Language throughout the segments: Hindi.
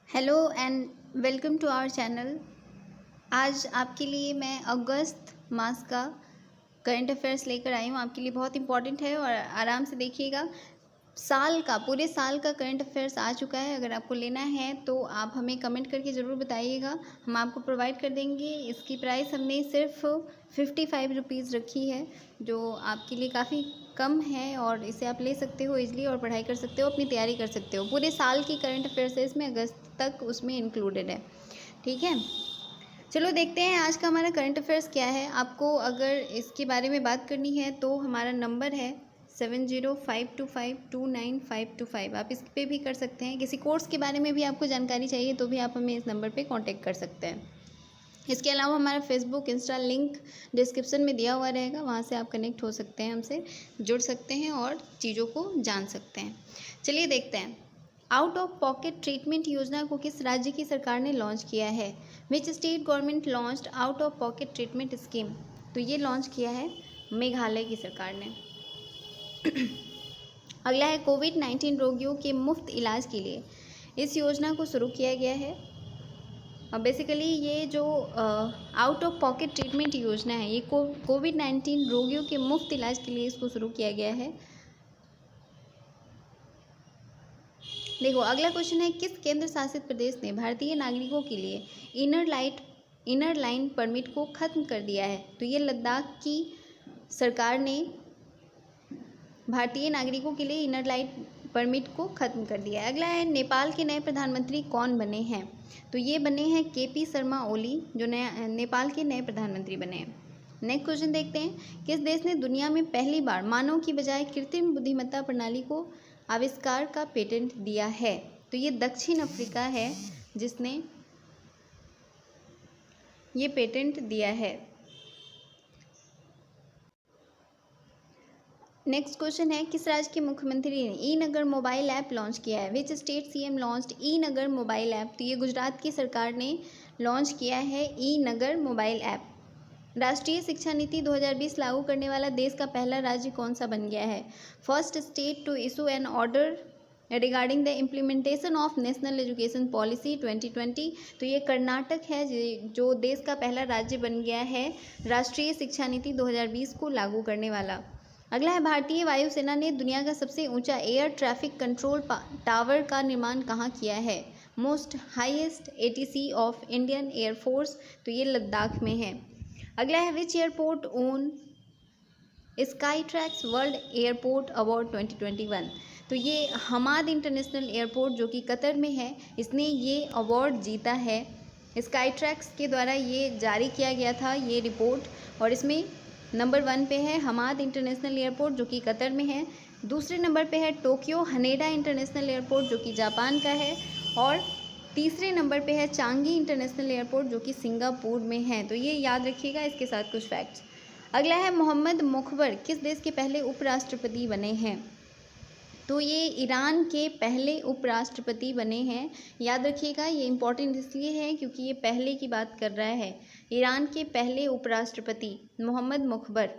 Hello and welcome to our channel. आज आपके लिए मैं अगस्त मास का करंट अफेयर्स लेकर आई हूँ। आपके लिए बहुत इंपॉर्टेंट है और आराम से देखिएगा। पूरे साल का करंट अफेयर्स आ चुका है। अगर आपको लेना है तो आप हमें कमेंट करके ज़रूर बताइएगा, हम आपको प्रोवाइड कर देंगे। इसकी प्राइस हमने सिर्फ 55 रुपीज़ रखी है, जो आपके लिए काफ़ी कम है और इसे आप ले सकते हो इजीली और पढ़ाई कर सकते हो, अपनी तैयारी कर सकते हो। पूरे साल की करंट अफेयर्स है इसमें, अगस्त तक उसमें इंक्लूडेड है। ठीक है, चलो देखते हैं आज का हमारा करंट अफेयर्स क्या है। आपको अगर इसके बारे में बात करनी है तो हमारा नंबर है 7052529525। आप इस पे भी कर सकते हैं। किसी कोर्स के बारे में भी आपको जानकारी चाहिए तो भी आप हमें इस नंबर पे कांटेक्ट कर सकते हैं। इसके अलावा हमारा फेसबुक इंस्टा लिंक डिस्क्रिप्शन में दिया हुआ रहेगा, वहाँ से आप कनेक्ट हो सकते हैं, हमसे जुड़ सकते हैं और चीज़ों को जान सकते हैं। चलिए देखते हैं। आउट ऑफ पॉकेट ट्रीटमेंट योजना को किस राज्य की सरकार ने लॉन्च किया है? Which state government launched out of pocket treatment scheme? तो ये लॉन्च किया है मेघालय की सरकार ने। अगला है कोविड-19 रोगियों के मुफ्त इलाज के लिए इस योजना को शुरू किया गया है। बेसिकली ये जो आउट ऑफ पॉकेट ट्रीटमेंट योजना है, ये कोविड-19 रोगियों के मुफ्त इलाज के लिए इसको शुरू किया गया है। देखो अगला क्वेश्चन है, किस केंद्र शासित प्रदेश ने भारतीय नागरिकों के लिए इनर लाइन परमिट को खत्म कर दिया है? तो ये लद्दाख की सरकार ने भारतीय नागरिकों के लिए इनर लाइन परमिट को खत्म कर दिया है। अगला है, नेपाल के नए प्रधानमंत्री कौन बने हैं? तो ये बने हैं केपी शर्मा ओली, जो नेपाल के नए प्रधानमंत्री बने हैं। नेक्स्ट क्वेश्चन देखते हैं, किस देश ने दुनिया में पहली बार मानव की बजाय कृत्रिम बुद्धिमत्ता प्रणाली को आविष्कार का पेटेंट दिया है? तो ये दक्षिण अफ्रीका है जिसने ये पेटेंट दिया है। नेक्स्ट क्वेश्चन है, किस राज्य के मुख्यमंत्री ने ई नगर मोबाइल ऐप लॉन्च किया है? Which state CM launched E Nagar mobile app? तो ये गुजरात की सरकार ने लॉन्च किया है ई नगर मोबाइल ऐप। राष्ट्रीय शिक्षा नीति 2020 लागू करने वाला देश का पहला राज्य कौन सा बन गया है? First state to issue an order regarding the implementation of national education policy 2020। तो ये कर्नाटक है जो देश का पहला राज्य बन गया है राष्ट्रीय शिक्षा नीति 2020 को लागू करने वाला। अगला है, भारतीय वायुसेना ने दुनिया का सबसे ऊंचा एयर ट्रैफिक कंट्रोल टावर का निर्माण कहाँ किया है? Most highest ATC of Indian air force? तो ये लद्दाख में है। अगला है, which airport won Skytrax world airport award 2021? तो ये हमाद इंटरनेशनल एयरपोर्ट जो कि कतर में है, इसने ये अवार्ड जीता है। स्काई ट्रैक्स के द्वारा ये जारी किया गया था ये रिपोर्ट, और इसमें नंबर 1 पे है हमाद इंटरनेशनल एयरपोर्ट जो कि कतर में है। दूसरे नंबर पे है टोक्यो हनेडा इंटरनेशनल एयरपोर्ट जो कि जापान का है, और तीसरे नंबर पे है चांगी इंटरनेशनल एयरपोर्ट जो कि सिंगापुर में है। तो ये याद रखिएगा, इसके साथ कुछ फैक्ट्स। अगला है, मोहम्मद मुखबर किस देश के पहले उपराष्ट्रपति बने हैं? तो ये ईरान के पहले उपराष्ट्रपति बने हैं। याद रखिएगा, ये इम्पोर्टेंट इसलिए है क्योंकि ये पहले की बात कर रहा है। ईरान के पहले उपराष्ट्रपति मोहम्मद मुखबर।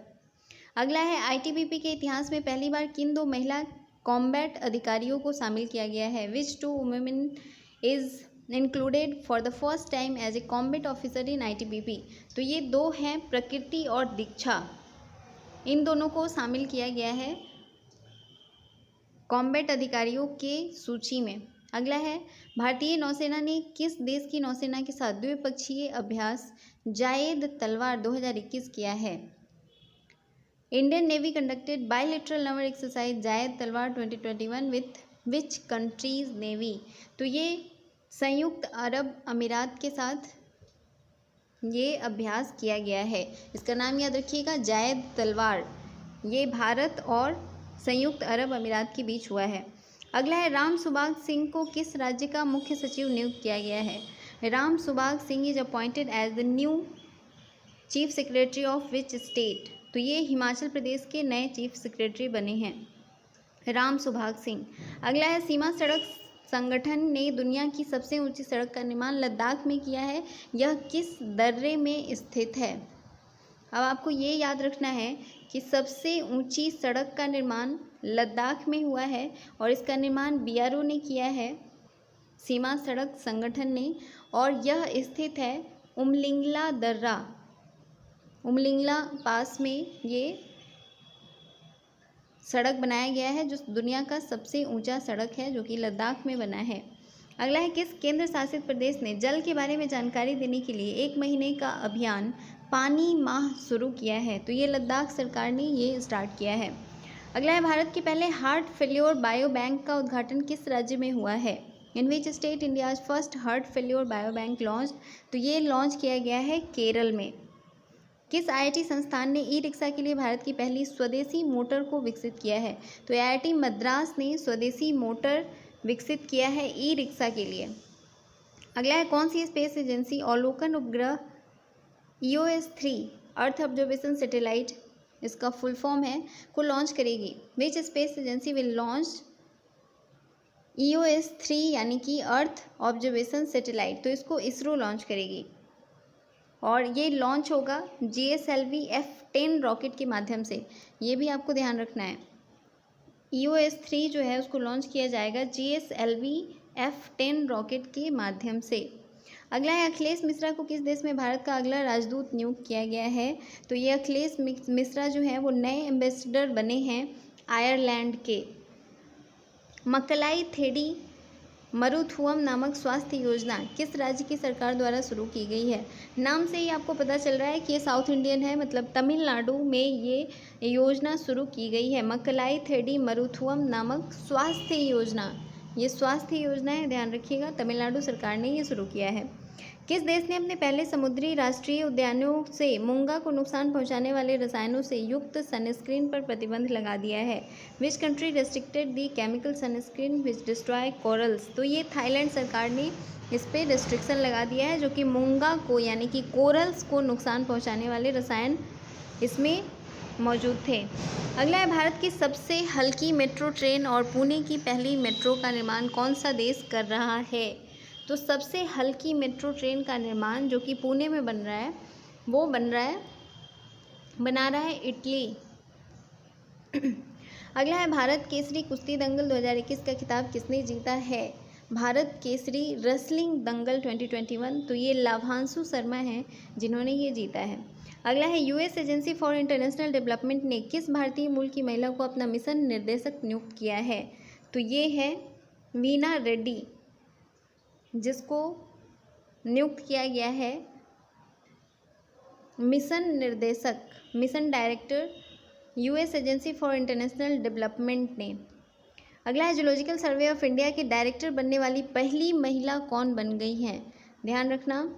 अगला है, आईटीबीपी के इतिहास में पहली बार किन 2 महिला कॉम्बैट अधिकारियों को शामिल किया गया है? Which 2 women is included for the first time as a combat officer in ITBP? तो ये 2 हैं, प्रकृति और दीक्षा। इन दोनों को शामिल किया गया है कॉम्बैट अधिकारियों के सूची में। अगला है, भारतीय नौसेना ने किस देश की नौसेना के साथ द्विपक्षीय अभ्यास जायद तलवार 2021 किया है? इंडियन नेवी कंडक्टेड बायलैटरल नवर एक्सरसाइज जायद तलवार 2021 विथ विच कंट्रीज नेवी? तो ये संयुक्त अरब अमीरात के साथ ये अभ्यास किया गया है। इसका नाम याद रखिएगा, जायद तलवार। ये भारत और संयुक्त अरब अमीरात के बीच हुआ है। अगला है, राम सुभाग सिंह को किस राज्य का मुख्य सचिव नियुक्त किया गया है? Ram Subhag Singh is appointed as the new chief secretary of which state? तो ये हिमाचल प्रदेश के नए चीफ सेक्रेटरी बने हैं राम सुभाग सिंह। अगला है, सीमा सड़क संगठन ने दुनिया की सबसे ऊंची सड़क का निर्माण लद्दाख में किया है। यह किस दर्रे में स्थित है? अब आपको ये याद रखना है कि सबसे ऊंची सड़क का निर्माण लद्दाख में हुआ है और इसका निर्माण बीआरओ ने किया है। सीमा सड़क संगठन ने, और यह स्थित है उमलिंगला दर्रा, उमलिंगला पास में ये सड़क बनाया गया है, जो दुनिया का सबसे ऊंचा सड़क है, जो कि लद्दाख में बना है। अगला है, किस केंद्र शासित प्रदेश ने जल के बारे में जानकारी देने के लिए 1 महीने का अभियान पानी माह शुरू किया है? तो ये लद्दाख सरकार ने ये स्टार्ट किया है। अगला है, भारत के पहले हार्ट फेल्योर बायो बैंक का उद्घाटन किस राज्य में हुआ है? In which state India's first heart failure bio bank launch? तो ये लॉन्च किया गया है केरल में। किस आईआईटी संस्थान ने ई रिक्शा के लिए भारत की पहली स्वदेशी मोटर को विकसित किया है? तो आईआईटी मद्रास ने स्वदेशी मोटर विकसित किया है ई रिक्शा के लिए। अगला है, कौन सी स्पेस एजेंसी अवलोकन उपग्रह EOS-3 अर्थ ऑब्जर्वेशन सैटेलाइट, इसका फुल फॉर्म है, को लॉन्च करेगी? Which space agency will launch EOS-3 यानी कि अर्थ ऑब्जर्वेशन सैटेलाइट? तो इसको इसरो लॉन्च करेगी और ये लॉन्च होगा GSLV F10 रॉकेट के माध्यम से। ये भी आपको ध्यान रखना है, EOS-3 जो है उसको लॉन्च किया जाएगा GSLV F10 रॉकेट के माध्यम से। अगला है, अखिलेश मिश्रा को किस देश में भारत का अगला राजदूत नियुक्त किया गया है? तो ये अखिलेश मिश्रा जो है वो नए एम्बेसडर बने हैं आयरलैंड के। मक्कलाई थेडी मरुथुअम नामक स्वास्थ्य योजना किस राज्य की सरकार द्वारा शुरू की गई है? नाम से ही आपको पता चल रहा है कि ये साउथ इंडियन है, मतलब तमिलनाडु में ये योजना शुरू की गई है। मक्कलाई थेडी मरुथुअम नामक स्वास्थ्य योजना, ये स्वास्थ्य योजना है, ध्यान रखिएगा, तमिलनाडु सरकार ने ये शुरू किया है। किस देश ने अपने पहले समुद्री राष्ट्रीय उद्यानों से मूंगा को नुकसान पहुंचाने वाले रसायनों से युक्त सनस्क्रीन पर प्रतिबंध लगा दिया है? Which country restricted the chemical sunscreen which destroy corals? तो ये थाईलैंड सरकार ने इस पर रिस्ट्रिक्शन लगा दिया है, जो कि मूंगा को यानी कि कोरल्स को नुकसान पहुंचाने वाले रसायन इसमें मौजूद थे। अगला है, भारत की सबसे हल्की मेट्रो ट्रेन और पुणे की पहली मेट्रो का निर्माण कौन सा देश कर रहा है? तो सबसे हल्की मेट्रो ट्रेन का निर्माण जो कि पुणे में बन रहा है, वो बना रहा है इटली। अगला है, भारत केसरी कुश्ती दंगल 2021 का खिताब किसने जीता है? भारत केसरी रेसलिंग दंगल 2021, तो ये लाभांशु शर्मा हैं जिन्होंने ये जीता है। अगला है, US agency for international development ने किस भारतीय मूल की महिला को अपना मिशन निर्देशक नियुक्त किया है? तो ये है वीना रेड्डी, जिसको नियुक्त किया गया है मिशन निर्देशक, mission director US agency for international development ने। अगला है, जूलॉजिकल सर्वे ऑफ इंडिया के डायरेक्टर बनने वाली पहली महिला कौन बन गई हैं? ध्यान रखना,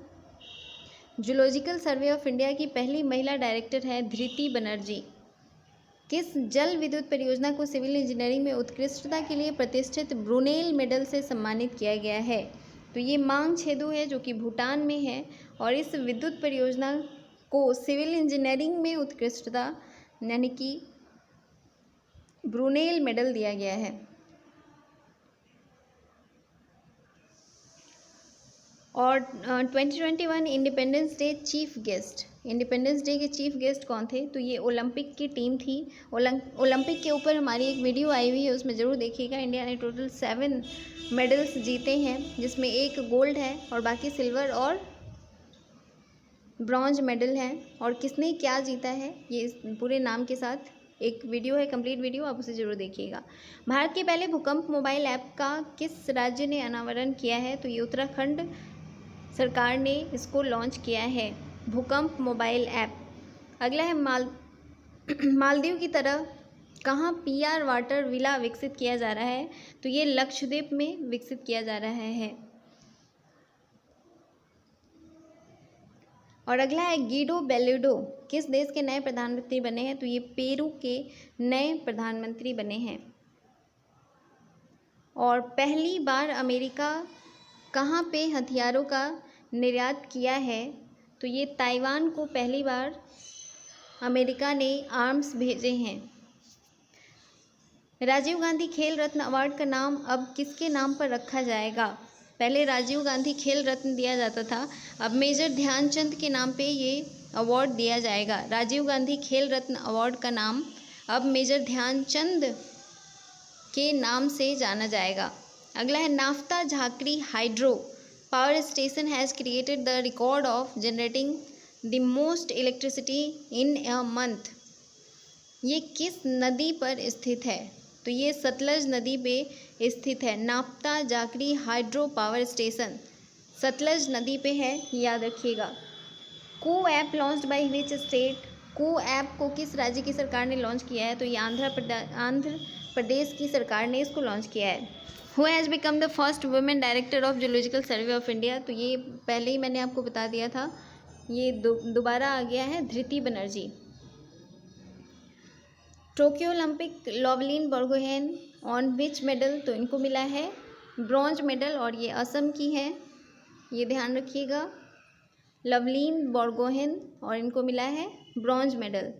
जूलॉजिकल सर्वे ऑफ इंडिया की पहली महिला डायरेक्टर है धृति बनर्जी। किस जल विद्युत परियोजना को सिविल इंजीनियरिंग में उत्कृष्टता के लिए प्रतिष्ठित ब्रुनेल मेडल से सम्मानित किया गया है? तो ये मांग छेदू है, जो कि भूटान में है, और इस विद्युत परियोजना को सिविल इंजीनियरिंग में उत्कृष्टता यानी कि ब्रुनेल मेडल दिया गया है। और 2021 independence day chief guest, independence day के चीफ गेस्ट कौन थे? तो ये ओलंपिक की टीम थी। ओलंपिक के ऊपर हमारी एक वीडियो आई हुई है, उसमें ज़रूर देखिएगा। इंडिया ने टोटल 7 मेडल्स जीते हैं, जिसमें 1 गोल्ड है और बाकी सिल्वर और ब्रॉन्ज मेडल हैं। और किसने क्या जीता है, ये इस पूरे नाम के साथ एक वीडियो है, कंप्लीट वीडियो, आप उसे ज़रूर देखिएगा। भारत के पहले भूकंप मोबाइल ऐप का किस राज्य ने अनावरण किया है? तो ये उत्तराखंड सरकार ने इसको लॉन्च किया है, भूकंप मोबाइल ऐप। अगला है, मालदीव की तरह कहाँ PR वाटर विला विकसित किया जा रहा है? तो ये लक्षद्वीप में विकसित किया जा रहा है। और अगला है, गिडो बेलिडो किस देश के नए प्रधानमंत्री बने हैं? तो ये पेरू के नए प्रधानमंत्री बने हैं। और पहली बार अमेरिका कहाँ पे हथियारों का निर्यात किया है? तो ये ताइवान को पहली बार अमेरिका ने आर्म्स भेजे हैं। राजीव गांधी खेल रत्न अवार्ड का नाम अब किसके नाम पर रखा जाएगा? पहले राजीव गांधी खेल रत्न दिया जाता था, अब मेजर ध्यानचंद के नाम पे ये अवार्ड दिया जाएगा। राजीव गांधी खेल रत्न अवार्ड का नाम अब मेजर ध्यानचंद के नाम से जाना जाएगा। अगला है नाफ्ता Jhakri hydro power station has created the record of generating the most electricity in a month. ये किस नदी पर स्थित है? तो ये सतलज नदी पे स्थित है। नाफ्ता Jhakri hydro power station Sutlej नदी पे है, याद रखिएगा। Koo app launched by which state? Koo app को किस राज्य की सरकार ने लॉन्च किया है? तो ये आंध्र प्रदेश की सरकार ने इसको लॉन्च किया है। Who has become the first women director of zoological survey of India? तो ये पहले ही मैंने आपको बता दिया था, ये दोबारा आ गया है, Dhriti Banerjee. Tokyo Olympic Lovlina Borgohain on which medal? तो इनको मिला है ब्रॉन्ज मेडल और ये असम की है, ये ध्यान रखिएगा। लवलीन बोर्गोहेन और इनको मिला है ब्रॉन्ज मेडल।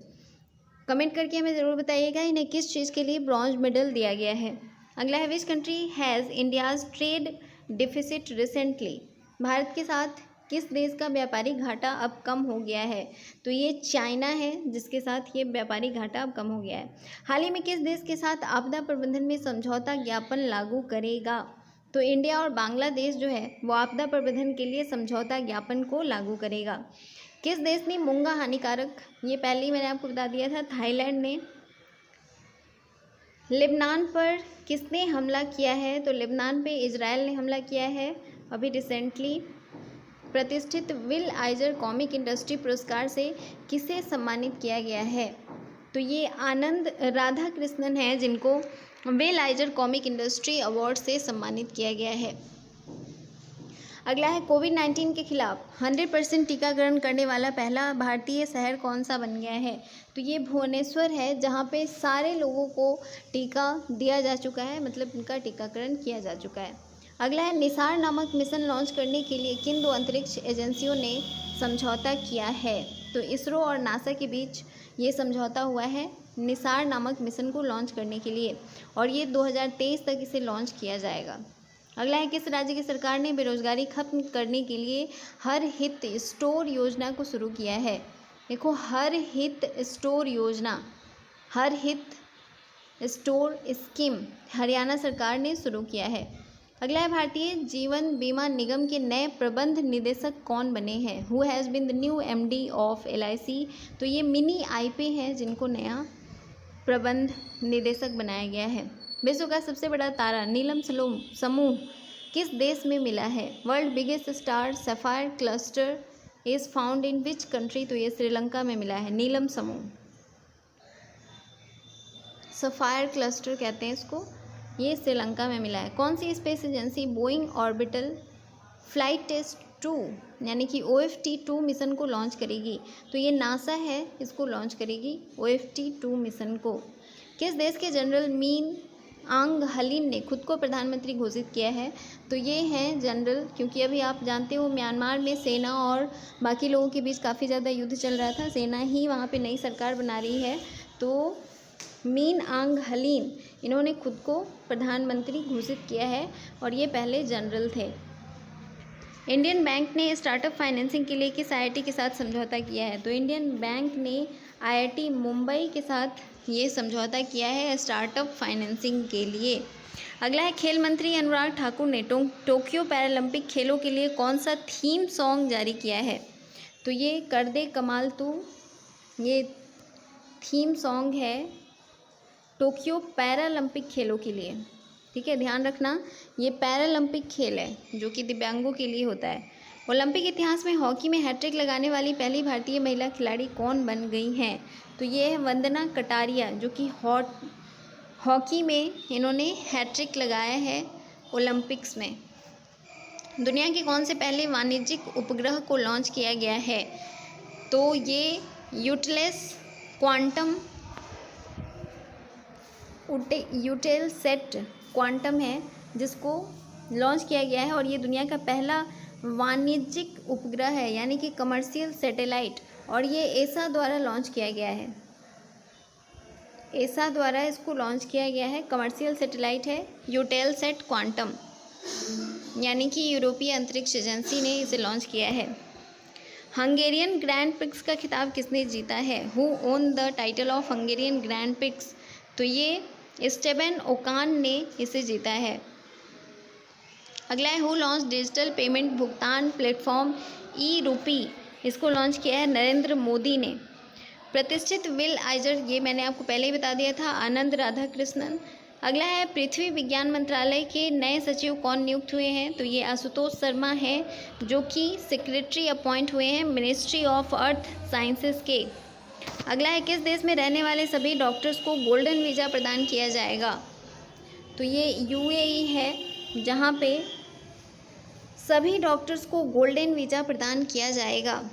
कमेंट करके हमें ज़रूर बताइएगा इन्हें किस चीज़ के लिए ब्रॉन्ज मेडल दिया गया है। अगला है which country has India's trade deficit recently? Bharat के साथ किस देश का व्यापारिक घाटा अब कम हो गया है? तो ये चाइना है जिसके साथ ये व्यापारिक घाटा अब कम हो गया है। हाल ही में किस देश के साथ आपदा प्रबंधन में समझौता ज्ञापन लागू करेगा? तो इंडिया और बांग्लादेश जो है वो आपदा प्रबंधन के लिए समझौता ज्ञापन को लागू करेगा। किस देश ने मूंगा हानिकारक? ये पहले ही मैंने आपको बता दिया था, थाईलैंड ने। लेबनान पर किसने हमला किया है? तो लेबनान पे इजराइल ने हमला किया है अभी रिसेंटली। प्रतिष्ठित विल आइजर कॉमिक इंडस्ट्री पुरस्कार से किसे सम्मानित किया गया है? तो ये आनंद राधा कृष्णन है जिनको विल आइजर कॉमिक इंडस्ट्री अवार्ड से सम्मानित किया गया है। अगला है कोविड-19 के खिलाफ 100% टीकाकरण करने वाला पहला भारतीय शहर कौन सा बन गया है? तो ये भुवनेश्वर है जहाँ पे सारे लोगों को टीका दिया जा चुका है, मतलब उनका टीकाकरण किया जा चुका है। अगला है निसार नामक मिशन लॉन्च करने के लिए किन 2 अंतरिक्ष एजेंसियों ने समझौता किया है? तो इसरो और नासा के बीच ये समझौता हुआ है निसार नामक मिशन को लॉन्च करने के लिए, और ये 2023 तक इसे लॉन्च किया जाएगा। अगला है किस राज्य की सरकार ने बेरोजगारी खत्म करने के लिए हर हित स्टोर योजना को शुरू किया है? देखो, हर हित स्टोर योजना, हर हित स्टोर स्कीम हरियाणा सरकार ने शुरू किया है। अगला है भारतीय जीवन बीमा निगम के नए प्रबंध निदेशक कौन बने हैं? Who has been the new MD of LIC? तो ये मिनी IP हैं जिनको नया प्रबंध निदेशक बनाया गया है। विश्व का सबसे बड़ा तारा नीलम समूह किस देश में मिला है? World biggest star sapphire cluster is found in which country? तो ये श्रीलंका में मिला है नीलम समूह। सफ़ायर क्लस्टर कहते हैं इसको, ये श्रीलंका में मिला है। कौन सी space agency Boeing orbital flight test 2 यानी कि OFT-2 मिशन को लॉन्च करेगी? तो ये नासा है, इसको लॉन्च करेगी OFT-2 मिशन को। किस देश के जनरल मीन आंग हलीन ने खुद को प्रधानमंत्री घोषित किया है? तो ये हैं जनरल, क्योंकि अभी आप जानते हो म्यांमार में सेना और बाकी लोगों के बीच काफ़ी ज़्यादा युद्ध चल रहा था, सेना ही वहाँ पे नई सरकार बना रही है, तो मीन आंग हलीन इन्होंने खुद को प्रधानमंत्री घोषित किया है और ये पहले जनरल थे। इंडियन बैंक ने स्टार्टअप फाइनेंसिंग के लिए किस IIT के साथ समझौता किया है? तो इंडियन बैंक ने IIT मुंबई के साथ ये समझौता किया है स्टार्टअप फाइनेंसिंग के लिए। अगला है खेल मंत्री अनुराग ठाकुर ने टोक्यो पैरालंपिक खेलों के लिए कौन सा थीम सॉन्ग जारी किया है? तो ये कर दे कमाल तू, ये थीम सॉन्ग है टोक्यो पैरालंपिक खेलों के लिए। ठीक है, ध्यान रखना, ये पैरालंपिक खेल है जो कि दिव्यांगों के लिए होता है। ओलंपिक इतिहास में हॉकी में हैट्रिक लगाने वाली पहली भारतीय महिला खिलाड़ी कौन बन गई हैं? तो ये है वंदना कटारिया, जो कि हॉकी में इन्होंने हैट्रिक लगाया है ओलंपिक्स में। दुनिया के कौन से पहले वाणिज्यिक उपग्रह को लॉन्च किया गया है? तो ये यूटेलसेट क्वांटम है जिसको लॉन्च किया गया है, और ये दुनिया का पहला वाणिज्यिक उपग्रह है यानी कि कमर्शियल सैटेलाइट, और ये एसा द्वारा लॉन्च किया गया है। एसा द्वारा इसको लॉन्च किया गया है, कमर्शियल सैटेलाइट है यूटेलसेट क्वांटम, यानी कि यूरोपीय अंतरिक्ष एजेंसी ने इसे लॉन्च किया है। हंगेरियन ग्रैंड प्रिक्स का खिताब किसने जीता है? Who own the title of Hungarian grand prix? तो ये स्टेबन ओकान ने इसे जीता है। अगला है हु लॉन्च डिजिटल पेमेंट भुगतान प्लेटफॉर्म ई रूपी, इसको लॉन्च किया है नरेंद्र मोदी ने। प्रतिष्ठित विल आइजर, ये मैंने आपको पहले ही बता दिया था, आनंद राधाकृष्णन। अगला है पृथ्वी विज्ञान मंत्रालय के नए सचिव कौन नियुक्त हुए हैं, तो ये आशुतोष शर्मा हैं जो कि सेक्रेटरी अपॉइंट हुए हैं मिनिस्ट्री ऑफ अर्थ साइंसेस के। अगला है किस देश में रहने वाले सभी डॉक्टर्स को गोल्डन वीज़ा प्रदान किया जाएगा, तो ये यूएई है जहाँ पे सभी डॉक्टर्स को गोल्डन वीज़ा प्रदान किया जाएगा।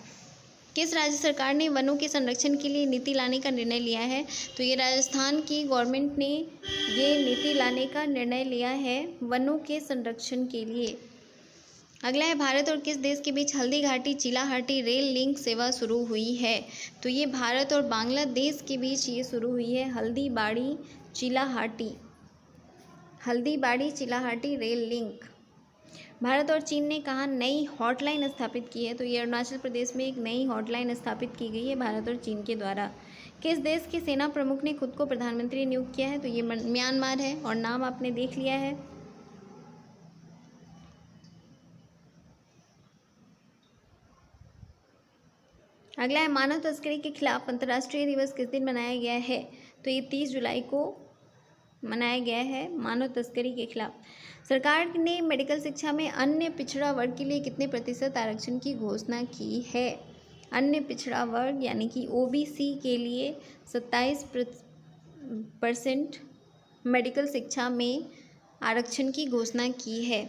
किस राज्य सरकार ने वनों के संरक्षण के लिए नीति लाने का निर्णय लिया है, तो ये राजस्थान की गवर्नमेंट ने ये नीति लाने का निर्णय लिया है वनों के संरक्षण के लिए। अगला है भारत और किस देश के बीच हल्दी घाटी चिलाहाटी रेल लिंक सेवा शुरू हुई है, तो ये भारत और बांग्लादेश के बीच ये शुरू हुई है हल्दीबाड़ी चिलाहाटी रेल लिंक। भारत और चीन ने कहा नई हॉटलाइन स्थापित की है, तो ये अरुणाचल प्रदेश में एक नई हॉटलाइन स्थापित की गई है भारत और चीन के द्वारा। किस देश के सेना प्रमुख ने खुद को प्रधानमंत्री नियुक्त किया है, तो ये म्यांमार है और नाम आपने देख लिया है। अगला है मानव तस्करी के खिलाफ अंतर्राष्ट्रीय दिवस किस दिन मनाया गया है, तो ये 30 जुलाई को मनाया गया है मानव तस्करी के खिलाफ। सरकार ने मेडिकल शिक्षा में अन्य पिछड़ा वर्ग के लिए कितने प्रतिशत आरक्षण की घोषणा की है, अन्य पिछड़ा वर्ग यानी कि ओबीसी के लिए 27% मेडिकल शिक्षा में आरक्षण की घोषणा की है।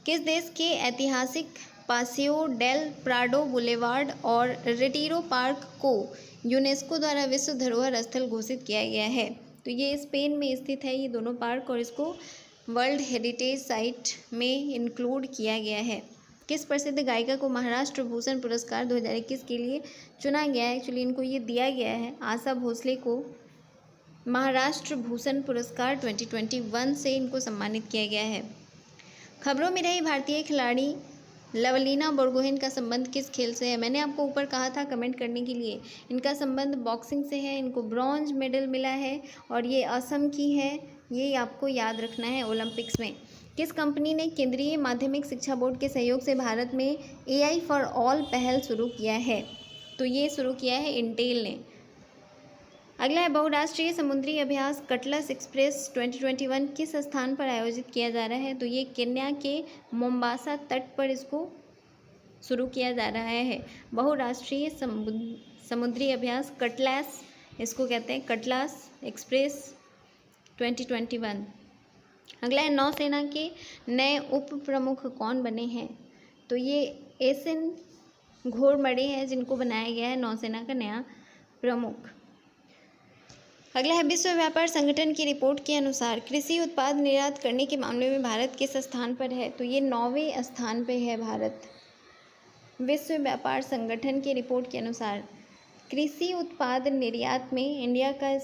किस देश के ऐतिहासिक पासियो डेल प्राडो बुलेवार्ड और रिटीरो पार्क को यूनेस्को द्वारा विश्व धरोहर स्थल घोषित किया गया है, तो ये स्पेन में स्थित है ये दोनों पार्क, और इसको वर्ल्ड हेरिटेज साइट में इंक्लूड किया गया है। किस प्रसिद्ध गायिका को महाराष्ट्र भूषण पुरस्कार 2021 के लिए चुना गया है, एक्चुअली इनको ये दिया गया है, आशा भोसले को महाराष्ट्र भूषण पुरस्कार 2021 से इनको सम्मानित किया गया है। खबरों में रही भारतीय खिलाड़ी लवलीना बोरगोहेन का संबंध किस खेल से है, मैंने आपको ऊपर कहा था कमेंट करने के लिए, इनका संबंध बॉक्सिंग से है, इनको ब्रॉन्ज मेडल मिला है और ये असम की है, ये आपको याद रखना है ओलंपिक्स में। किस कंपनी ने केंद्रीय माध्यमिक शिक्षा बोर्ड के सहयोग से भारत में AI फॉर ऑल पहल शुरू किया है, तो ये शुरू किया है इंटेल ने। अगला है बहुराष्ट्रीय समुद्री अभ्यास कटलस एक्सप्रेस 2021 किस स्थान पर आयोजित किया जा रहा है, तो ये केन्या के मोम्बासा तट पर इसको शुरू किया जा रहा है। बहुराष्ट्रीय समुद्री अभ्यास कटलस, इसको कहते हैं कटलस एक्सप्रेस 2021। अगला है नौसेना के नए उप प्रमुख कौन बने हैं, तो ये एसएन घोरमडे हैं जिनको बनाया गया है नौसेना का नया प्रमुख। अगला है विश्व व्यापार संगठन की रिपोर्ट के अनुसार कृषि उत्पाद निर्यात करने के मामले में भारत किस स्थान पर है, तो ये 9वें स्थान पर है भारत। विश्व व्यापार संगठन की रिपोर्ट के अनुसार कृषि उत्पाद निर्यात में इंडिया का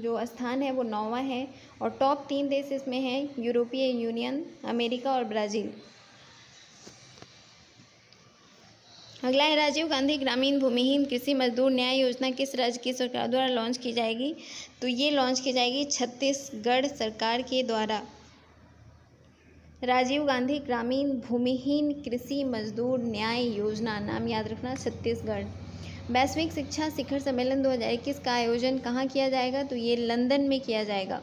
जो स्थान है वो 9वां है, और टॉप 3 देश इसमें हैं यूरोपीय यूनियन, अमेरिका और ब्राज़ील। अगला है राजीव गांधी ग्रामीण भूमिहीन कृषि मजदूर न्याय योजना किस राज्य की सरकार द्वारा लॉन्च की जाएगी, तो ये लॉन्च की जाएगी छत्तीसगढ़ सरकार के द्वारा। राजीव गांधी ग्रामीण भूमिहीन कृषि मजदूर न्याय योजना, नाम याद रखना छत्तीसगढ़। वैश्विक शिक्षा शिखर सम्मेलन 2021 का आयोजन कहाँ किया जाएगा, तो ये लंदन में किया जाएगा।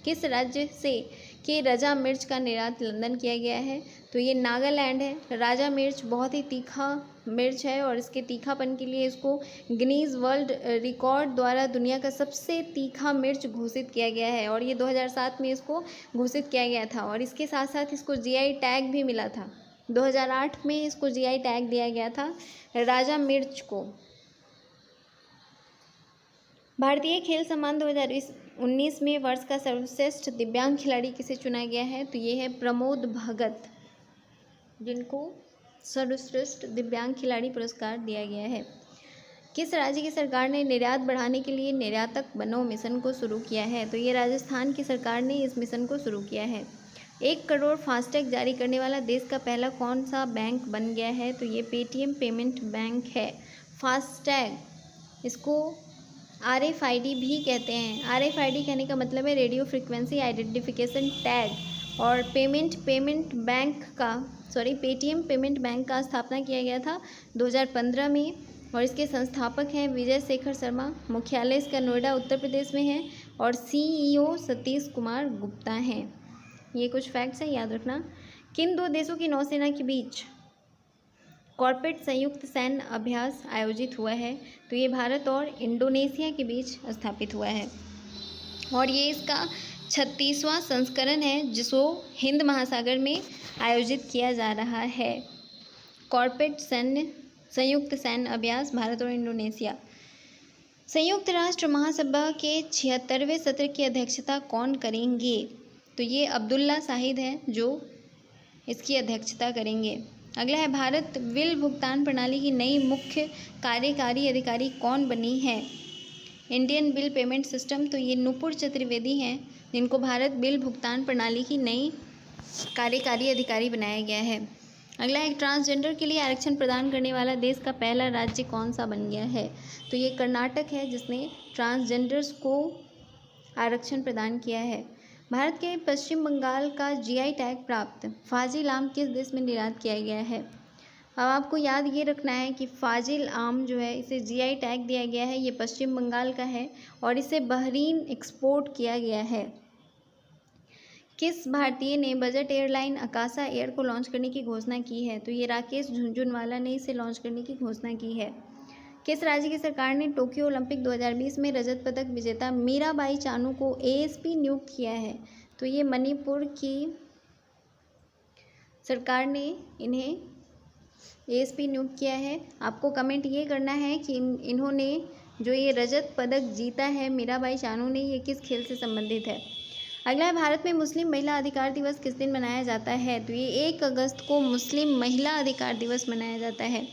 किस राज्य से के राजा मिर्च का निर्यात लंदन किया गया है, तो ये नागालैंड है। राजा मिर्च बहुत ही तीखा मिर्च है और इसके तीखापन के लिए इसको गिनीज वर्ल्ड रिकॉर्ड द्वारा दुनिया का सबसे तीखा मिर्च घोषित किया गया है, और ये 2007 में इसको घोषित किया गया था, और इसके साथ साथ इसको GI टैग भी मिला था। 2008 में इसको GI टैग दिया गया था राजा मिर्च को। भारतीय खेल सम्मान 2019 में वर्ष का सर्वश्रेष्ठ दिव्यांग खिलाड़ी किसे चुना गया है, तो ये है प्रमोद भगत, जिनको सर्वश्रेष्ठ दिव्यांग खिलाड़ी पुरस्कार दिया गया है। किस राज्य की सरकार ने निर्यात बढ़ाने के लिए निर्यातक बनो मिशन को शुरू किया है, तो ये राजस्थान की सरकार ने इस मिशन को शुरू किया है। 1 करोड़ फास्टैग जारी करने वाला देश का पहला कौन सा बैंक बन गया है, तो ये पेटीएम पेमेंट बैंक है। फास्टैग इसको RFID भी कहते हैं। RFID कहने का मतलब है रेडियो फ्रिक्वेंसी आइडेंटिफिकेशन टैग। और पेटीएम पेमेंट बैंक का स्थापना किया गया था 2015 में और इसके संस्थापक हैं विजय शेखर शर्मा। मुख्यालय इसका नोएडा उत्तर प्रदेश में है और CEO सतीश कुमार गुप्ता हैं। ये कुछ फैक्ट्स हैं, याद रखना। किन दो देशों की नौसेना के बीच कॉर्पोरेट संयुक्त सैन्य अभ्यास आयोजित हुआ है? तो ये भारत और इंडोनेशिया के बीच स्थापित हुआ है और ये इसका 36वां संस्करण है जिसको हिंद महासागर में आयोजित किया जा रहा है। कॉर्पोरेट संयुक्त सैन्य अभ्यास भारत और इंडोनेशिया। संयुक्त राष्ट्र महासभा के 76वें सत्र की अध्यक्षता कौन करेंगे? तो ये अब्दुल्ला शाहिद हैं जो इसकी अध्यक्षता करेंगे। अगला है, भारत बिल भुगतान प्रणाली की नई मुख्य कार्यकारी अधिकारी कौन बनी है? Indian bill payment system. तो ये नुपुर चतुर्वेदी हैं जिनको भारत बिल भुगतान प्रणाली की नई कार्यकारी अधिकारी बनाया गया है। अगला है, ट्रांसजेंडर के लिए आरक्षण प्रदान करने वाला देश का पहला राज्य कौन सा बन गया है? तो ये कर्नाटक है जिसने ट्रांसजेंडर्स को आरक्षण प्रदान किया है। भारत के पश्चिम बंगाल का GI टैग प्राप्त फाजिल आम किस देश में निर्यात किया गया है? अब आपको याद ये रखना है कि फाजिल आम जो है इसे GI टैग दिया गया है, ये पश्चिम बंगाल का है और इसे बहरीन एक्सपोर्ट किया गया है। किस भारतीय ने बजट एयरलाइन अकाशा एयर को लॉन्च करने की घोषणा की है? तो ये राकेश झुनझुनवाला ने इसे लॉन्च करने की घोषणा की है। किस राज्य की सरकार ने टोक्यो ओलंपिक 2020 में रजत पदक विजेता मीराबाई चानू को ASP नियुक्त किया है? तो ये मणिपुर की सरकार ने इन्हें ASP नियुक्त किया है। आपको कमेंट ये करना है कि इन्होंने जो ये रजत पदक जीता है मीराबाई चानू ने, ये किस खेल से संबंधित है। अगला है, भारत में मुस्लिम महिला अधिकार दिवस किस दिन मनाया जाता है? तो ये 1 अगस्त को मुस्लिम महिला अधिकार दिवस मनाया जाता है।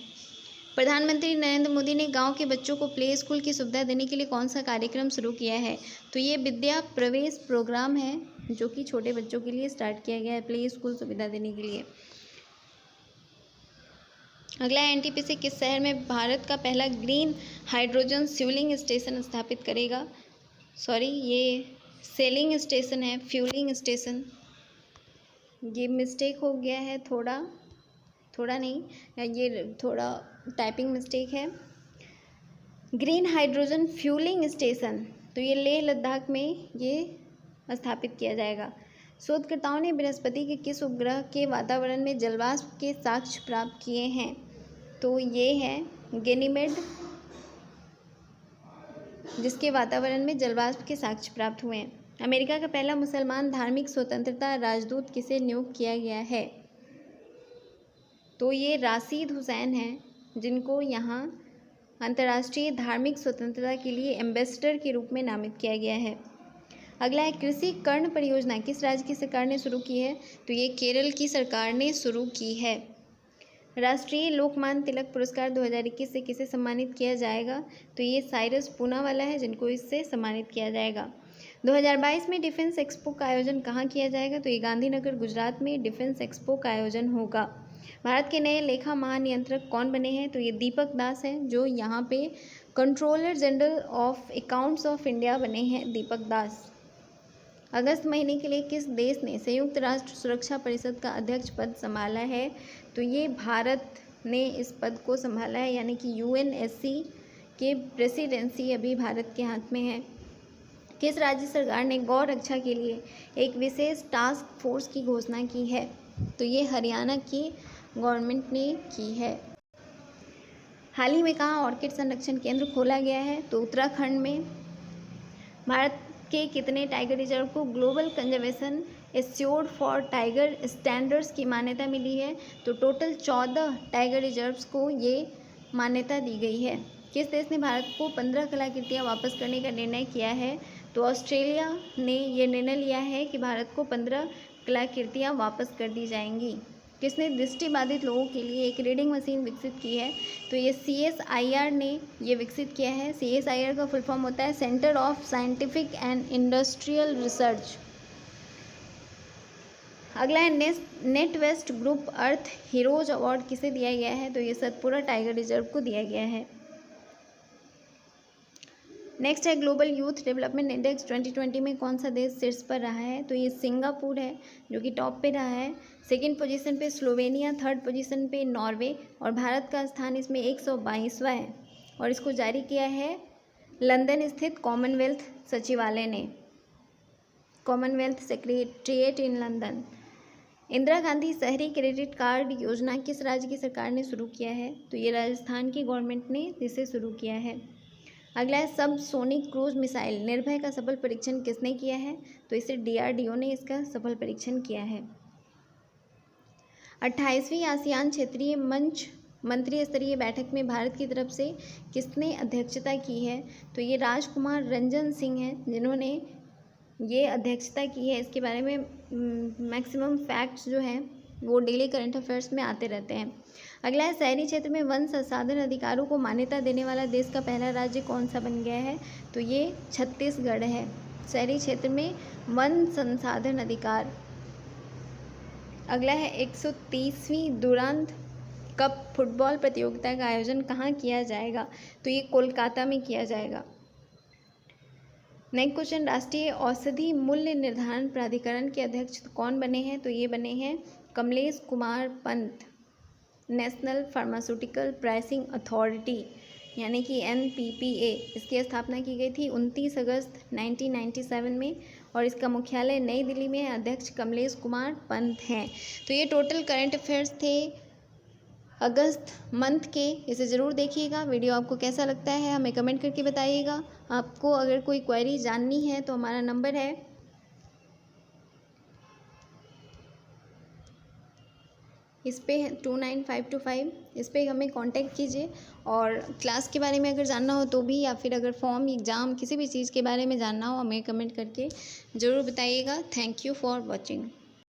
प्रधानमंत्री नरेंद्र मोदी ने गांव के बच्चों को प्ले स्कूल की सुविधा देने के लिए कौन सा कार्यक्रम शुरू किया है? तो ये विद्या प्रवेश प्रोग्राम है जो कि छोटे बच्चों के लिए स्टार्ट किया गया है, प्ले स्कूल सुविधा देने के लिए। अगला है, NTPC किस शहर में भारत का पहला ग्रीन हाइड्रोजन फ्यूलिंग स्टेशन स्थापित करेगा? ये सेलिंग स्टेशन है, फ्यूलिंग स्टेशन। ये मिस्टेक हो गया है, थोड़ा नहीं, ये थोड़ा टाइपिंग मिस्टेक है। ग्रीन हाइड्रोजन फ्यूलिंग स्टेशन तो ये लेह लद्दाख में ये स्थापित किया जाएगा। शोधकर्ताओं ने बृहस्पति के किस उपग्रह के वातावरण में जलवाष्प के साक्ष्य प्राप्त किए हैं? तो ये है गैनीमेड, जिसके वातावरण में जलवाष्प के साक्ष्य प्राप्त हुए हैं। अमेरिका का पहला मुसलमान धार्मिक स्वतंत्रता राजदूत किसे नियुक्त किया गया है? तो ये राशिद हुसैन हैं जिनको यहाँ अंतर्राष्ट्रीय धार्मिक स्वतंत्रता के लिए एम्बेसडर के रूप में नामित किया गया है। अगला है, कृषि कर्ण परियोजना किस राज्य की सरकार ने शुरू की है? तो ये केरल की सरकार ने शुरू की है। राष्ट्रीय लोकमान्य तिलक पुरस्कार 2021 से किसे सम्मानित किया जाएगा? तो ये साइरस पूनावाला है जिनको इससे सम्मानित किया जाएगा। 2022 में डिफेंस एक्सपो का आयोजन कहाँ किया जाएगा? तो ये गांधीनगर गुजरात में डिफेंस एक्सपो का आयोजन होगा। भारत के नए लेखा महानियंत्रक कौन बने हैं? तो ये दीपक दास हैं जो यहाँ पे controller general of accounts of India बने हैं, दीपक दास। अगस्त महीने के लिए किस देश ने संयुक्त राष्ट्र सुरक्षा परिषद का अध्यक्ष पद संभाला है? तो ये भारत ने इस पद को संभाला है, यानी कि UNSC के प्रेसिडेंसी अभी भारत के हाथ में है। किस राज्य सरकार ने गौ रक्षा के लिए एक विशेष टास्क फोर्स की घोषणा की है? तो ये हरियाणा की गवर्नमेंट ने की है। हाल ही में कहाँ ऑर्किड संरक्षण केंद्र खोला गया है? तो उत्तराखंड में। भारत के कितने टाइगर रिजर्व को global conservation assured for tiger standards की मान्यता मिली है? तो टोटल 14 टाइगर रिजर्व्स को ये मान्यता दी गई है। किस देश ने भारत को 15 कलाकृतियाँ वापस करने का निर्णय किया है? तो ऑस्ट्रेलिया ने ये निर्णय लिया है कि भारत को 15 कलाकृतियाँ वापस कर दी जाएंगी। किसने दृष्टिबाधित लोगों के लिए एक रीडिंग मशीन विकसित की है? तो ये CSIR ने ये विकसित किया है। CSIR का फुल फॉर्म होता है centre of scientific and industrial research. अगला है, नेट वेस्ट ग्रुप अर्थ हीरोज अवार्ड किसे दिया गया है? तो ये सतपुरा टाइगर रिजर्व को दिया गया है। नेक्स्ट है ग्लोबल यूथ डेवलपमेंट इंडेक्स 2020 में कौन सा देश शीर्ष पर रहा है, तो ये सिंगापुर है जो कि टॉप पे रहा है। सेकंड पोजीशन पे स्लोवेनिया, थर्ड पोजीशन पे नॉर्वे और भारत का स्थान इसमें 122वां है और इसको जारी किया है लंदन स्थित कॉमनवेल्थ सचिवालय ने, Commonwealth secretariat in London. Indira Gandhi शहरी क्रेडिट कार्ड योजना किस राज्य की सरकार ने शुरू किया है, तो ये राजस्थान की गवर्नमेंट ने इसे शुरू किया है। अगला है सब सोनिक क्रूज मिसाइल निर्भय का सफल परीक्षण किसने किया है, तो इसे DRDO ने इसका सफल परीक्षण किया है। 28वीं आसियान क्षेत्रीय मंच मंत्री स्तरीय बैठक में भारत की तरफ से किसने अध्यक्षता की है, तो ये राजकुमार रंजन सिंह हैं जिन्होंने ये अध्यक्षता की है। इसके बारे में मैक्सिमम फैक्ट्स जो हैं वो डेली करंट अफेयर्स में आते रहते हैं। अगला है शहरी क्षेत्र में वन संसाधन अधिकारों को मान्यता देने वाला देश का पहला राज्य कौन सा बन गया है, तो ये छत्तीसगढ़ है। शहरी क्षेत्र में वन संसाधन अधिकार। अगला है 130वीं दुरांत कप फुटबॉल प्रतियोगिता का आयोजन कहाँ किया जाएगा, तो ये कोलकाता में किया जाएगा। नेक्स्ट क्वेश्चन, राष्ट्रीय औषधि मूल्य निर्धारण प्राधिकरण के अध्यक्ष कौन बने हैं, तो ये बने हैं Kamlesh Kumar Pant. National pharmaceutical pricing authority यानी कि NPPA, इसकी स्थापना की गई थी 29 अगस्त 1997 में और इसका मुख्यालय नई दिल्ली में है। अध्यक्ष कमलेश कुमार पंत हैं। तो ये टोटल करंट अफेयर्स थे अगस्त मंथ के, इसे ज़रूर देखिएगा। वीडियो आपको कैसा लगता है हमें कमेंट करके बताइएगा। आपको अगर कोई क्वेरी जाननी है तो हमारा नंबर है इस पे 29525, इस पे हमें कांटेक्ट कीजिए। और क्लास के बारे में अगर जानना हो तो भी, या फिर अगर फॉर्म एग्ज़ाम किसी भी चीज़ के बारे में जानना हो हमें कमेंट करके ज़रूर बताइएगा। Thank you for watching.